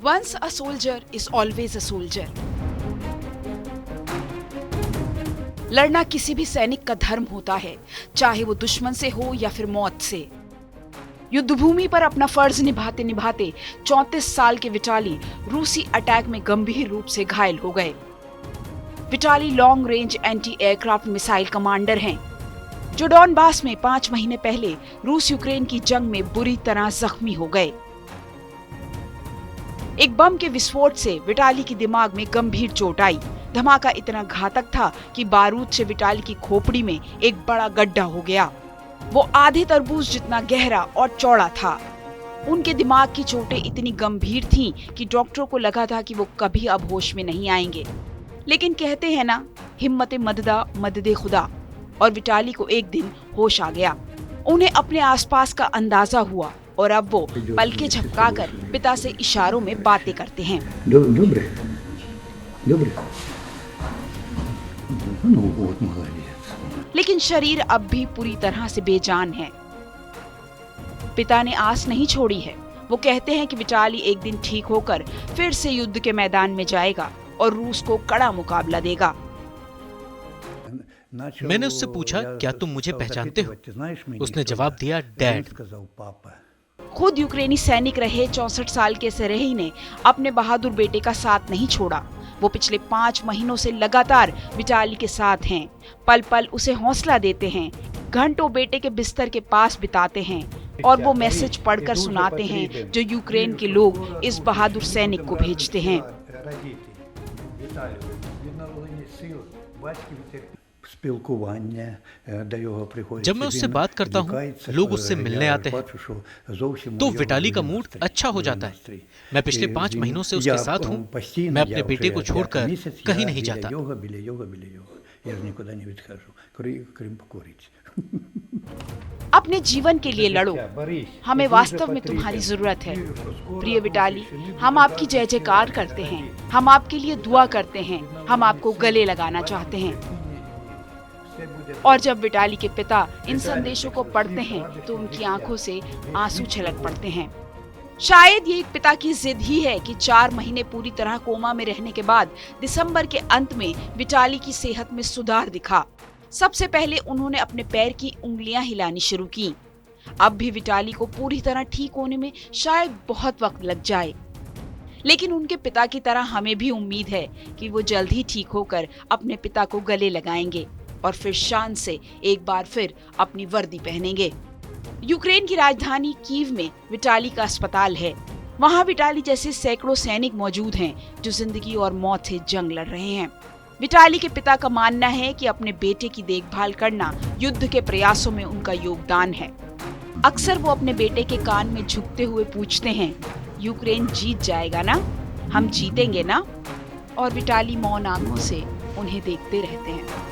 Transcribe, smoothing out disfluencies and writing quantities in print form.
Once a soldier is always a soldier. लड़ना किसी भी सैनिक का धर्म होता है, चाहे वो दुश्मन से हो या फिर मौत से। युद्धभूमि पर अपना फर्ज निभाते निभाते 34 साल के विटाली रूसी अटैक में गंभीर रूप से घायल हो गए। Vitaly long range anti aircraft missile commander हैं, जो डॉनबास में 5 महीने पहले रूस यूक्रेन की जंग में बुरी तरह जख्मी हो गए। एक बम के विस्फोट से विटाली के दिमाग में गंभीर चोट आई। धमाका इतना घातक था कि बारूद से विटाली की खोपड़ी में एक बड़ा गड्ढा हो गया। वो आधे तरबूज जितना गहरा और चौड़ा था। उनके दिमाग की चोटें इतनी गंभीर थीं कि डॉक्टरों को लगा था कि वो कभी अब होश में नहीं आएंगे। लेकिन कहते हैं ना, हिम्मत मददा मददे खुदा। और विटाली को एक दिन होश आ गया। उन्हें अपने आसपास का अंदाजा हुआ और अब वो पलके झपकाकर पिता से इशारों में बातें करते हैं। लेकिन शरीर अब भी पूरी तरह से बेजान है। पिता ने आस नहीं छोड़ी है। वो कहते हैं कि विटाली एक दिन ठीक होकर फिर से युद्ध के मैदान में जाएगा और रूस को कड़ा मुकाबला देगा। मैंने उससे पूछा, क्या तुम मुझे पहचानते हो? उसने जवाब दिया, डैड। खुद यूक्रेनी सैनिक रहे 64 साल के सेरेही ने अपने बहादुर बेटे का साथ नहीं छोड़ा। वो पिछले 5 महीनों से लगातार विटाली के साथ हैं। पल पल उसे हौसला देते हैं, घंटों बेटे के बिस्तर के पास बिताते हैं और वो मैसेज पढ़कर सुनाते हैं जो यूक्रेन के लोग इस बहादुर सैनिक को भेजते हैं। जब मैं उससे बात करता हूँ, लोग उससे मिलने आते हैं, तो विटाली का मूड अच्छा हो जाता है। मैं पिछले 5 महीनों से उसके साथ हूँ। मैं अपने बेटे को छोड़कर कहीं नहीं जाता। अपने जीवन के लिए लड़ो, हमें वास्तव में तुम्हारी जरूरत है। प्रिय विटाली, हम आपकी जय जयकार करते हैं, हम आपके लिए दुआ करते हैं, हम आपको गले लगाना चाहते हैं। और जब विटाली के पिता इन संदेशों को पढ़ते हैं तो उनकी आंखों से आंसू छलक पड़ते हैं। शायद ये एक पिता की जिद ही है कि 4 महीने पूरी तरह कोमा में रहने के बाद दिसंबर के अंत में विटाली की सेहत में सुधार दिखा। सबसे पहले उन्होंने अपने पैर की उंगलियां हिलानी शुरू की। अब भी विटाली को पूरी तरह ठीक होने में शायद बहुत वक्त लग जाए, लेकिन उनके पिता की तरह हमें भी उम्मीद है कि वो जल्द ही ठीक होकर अपने पिता को गले लगाएंगे और फिर शान से एक बार फिर अपनी वर्दी पहनेंगे। यूक्रेन की राजधानी कीव में विटाली का अस्पताल है। वहाँ विटाली जैसे सैकड़ों सैनिक मौजूद हैं जो जिंदगी और मौत से जंग लड़ रहे हैं। विटाली के पिता का मानना है कि अपने बेटे की देखभाल करना युद्ध के प्रयासों में उनका योगदान है। अक्सर वो अपने बेटे के कान में झुकते हुए पूछते हैं, यूक्रेन जीत जाएगा ना? हम जीतेंगे ना? और विटाली मौन आंखों से उन्हें देखते रहते हैं।